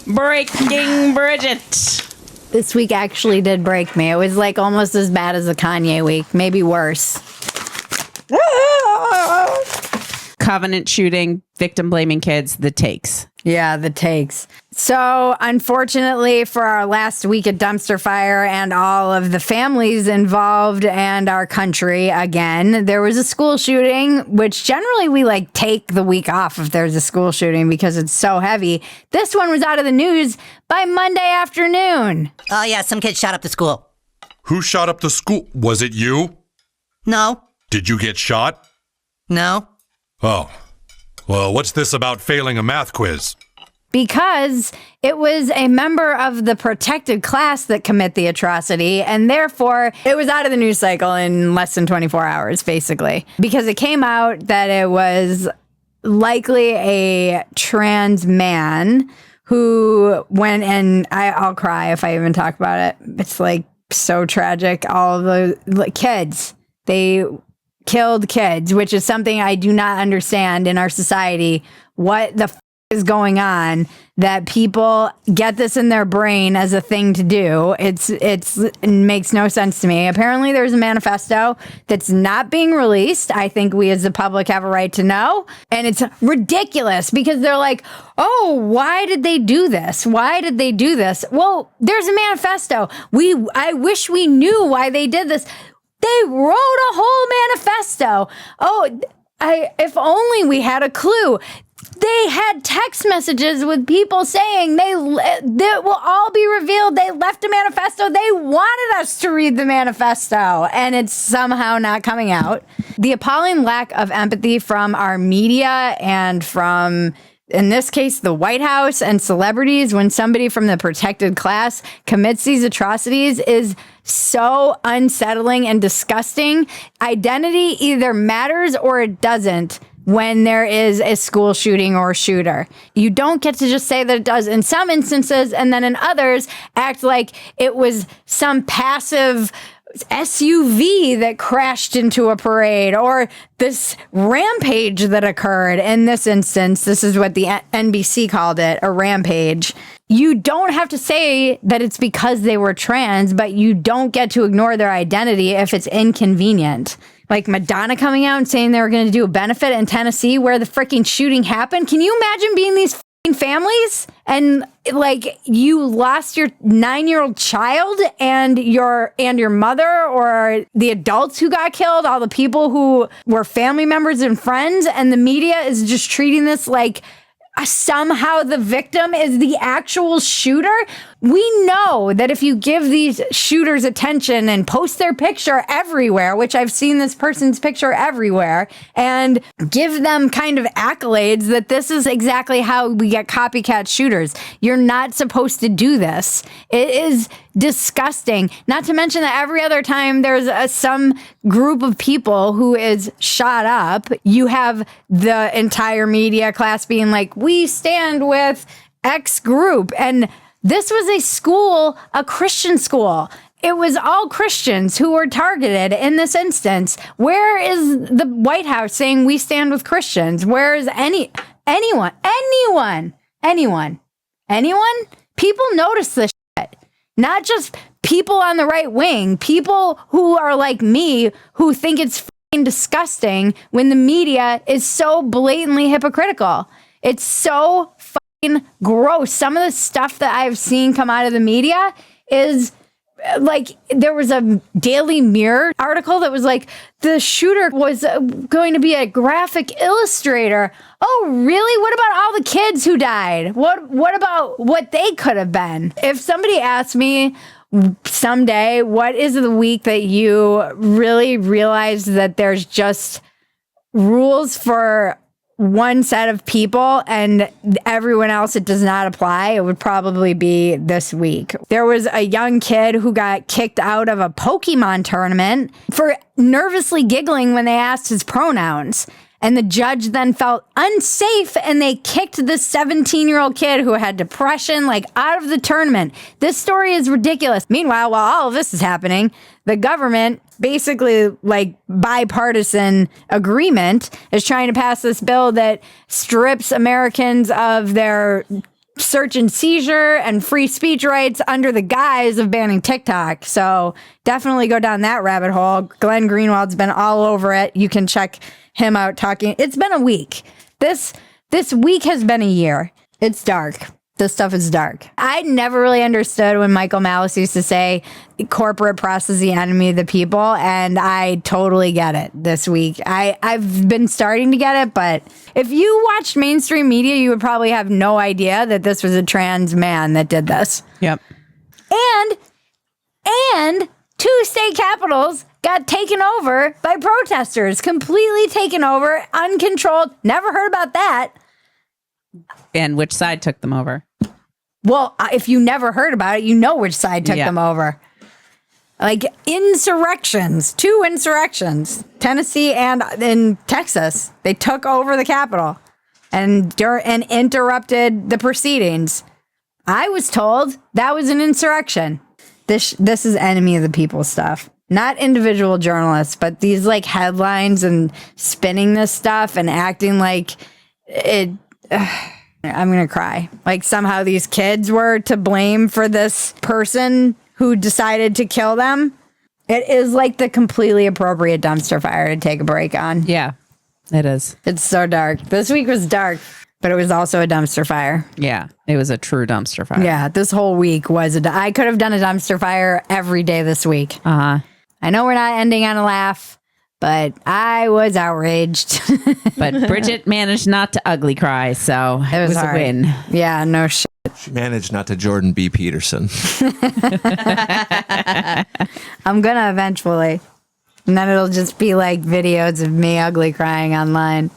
Breaking Bridget. This week actually did break me. It was like almost as bad as the Kanye week, maybe worse. Covenant shooting, victim blaming kids, the takes. Yeah, the takes. So, unfortunately, for our last week at Dumpster Fire and all of the families involved and our country, again, there was a school shooting, which generally we take the week off if there's a school shooting because it's so heavy. This one was out of the news by Monday afternoon. Oh, yeah, some kid shot up the school. Who shot up the school? Was it you? No. Did you get shot? No. Oh. Well, what's this about failing a math quiz? Because it was a member of the protected class that commit the atrocity, and therefore it was out of the news cycle in less than 24 hours, basically. Because it came out that it was likely a trans man who went and I'll cry if I even talk about it. It's so tragic. All of the kids, they killed kids, which is something I do not understand in our society. What the is going on that people get this in their brain as a thing to do? It makes no sense to me. Apparently there's a manifesto that's not being released. I think we as the public have a right to know. And it's ridiculous because they're like, oh, why did they do this? Why did they do this? Well, there's a manifesto. I wish we knew why they did this. They wrote a whole manifesto. Oh, if only we had a clue. They had text messages with people saying they will all be revealed. They left a manifesto. They wanted us to read the manifesto, and it's somehow not coming out. The appalling lack of empathy from our media and from, in this case, the White House and celebrities when somebody from the protected class commits these atrocities is so unsettling and disgusting. Identity either matters or it doesn't when there is a school shooting or shooter. You don't get to just say that it does in some instances, and then in others act like it was some passive SUV that crashed into a parade or this rampage that occurred. In this instance, this is what the NBC called it, a rampage. You don't have to say that it's because they were trans, but you don't get to ignore their identity if it's inconvenient. Like Madonna coming out and saying they were going to do a benefit in Tennessee where the freaking shooting happened. Can you imagine being these families and you lost your 9-year-old child and your mother, or the adults who got killed, all the people who were family members and friends, and the media is just treating this like somehow the victim is the actual shooter? We know that if you give these shooters attention and post their picture everywhere, which I've seen this person's picture everywhere, and give them kind of accolades that this is exactly how we get copycat shooters. You're not supposed to do this. It is disgusting. Not to mention that every other time there's some group of people who is shot up, you have the entire media class being like, we stand with X group. And this was a school, a Christian school. It was all Christians who were targeted in this instance. Where is the White House saying we stand with Christians? Where is anyone? People notice this shit. Not just people on the right wing, people who are like me who think it's fucking disgusting when the media is so blatantly hypocritical. It's so fucking gross. Some of the stuff that I've seen come out of the media is there was a Daily Mirror article that was like, the shooter was going to be a graphic illustrator. Oh, really? What about all the kids who died? What about what they could have been? If somebody asked me someday, what is the week that you really realize that there's just rules for one set of people and everyone else it does not apply, it would probably be this week. There was a young kid who got kicked out of a Pokemon tournament for nervously giggling when they asked his pronouns. And the judge then felt unsafe and they kicked this 17-year-old kid who had depression out of the tournament. This story is ridiculous. Meanwhile, while all of this is happening, the government, basically bipartisan agreement, is trying to pass this bill that strips Americans of their search and seizure and free speech rights under the guise of banning TikTok. So definitely go down that rabbit hole. Glenn Greenwald's been all over it. You can check him out talking. It's been a week. This week has been a year. It's dark. This stuff is dark. I never really understood when Michael Malice used to say corporate press is the enemy of the people, and I totally get it this week. I've been starting to get it, but if you watched mainstream media, you would probably have no idea that this was a trans man that did this. Yep. And 2 state capitals got taken over by protesters, completely taken over, uncontrolled. Never heard about that. And which side took them over? Well, if you never heard about it, you know which side took them over. Like insurrections, 2 insurrections, Tennessee and in Texas. They took over the Capitol and interrupted the proceedings. I was told that was an insurrection. This is enemy of the people stuff. Not individual journalists, but these like headlines and spinning this stuff and acting like it. I'm going to cry. Like somehow these kids were to blame for this person who decided to kill them. It is like the completely appropriate dumpster fire to take a break on. Yeah, it is. It's so dark. This week was dark, but it was also a dumpster fire. Yeah, it was a true dumpster fire. Yeah, this whole week was I could have done a dumpster fire every day this week. Uh-huh. I know we're not ending on a laugh, but I was outraged. But Bridget managed not to ugly cry, so it was hard. a win. Yeah, no shit. She managed not to Jordan B. Peterson. I'm gonna eventually. And then it'll just be like videos of me ugly crying online.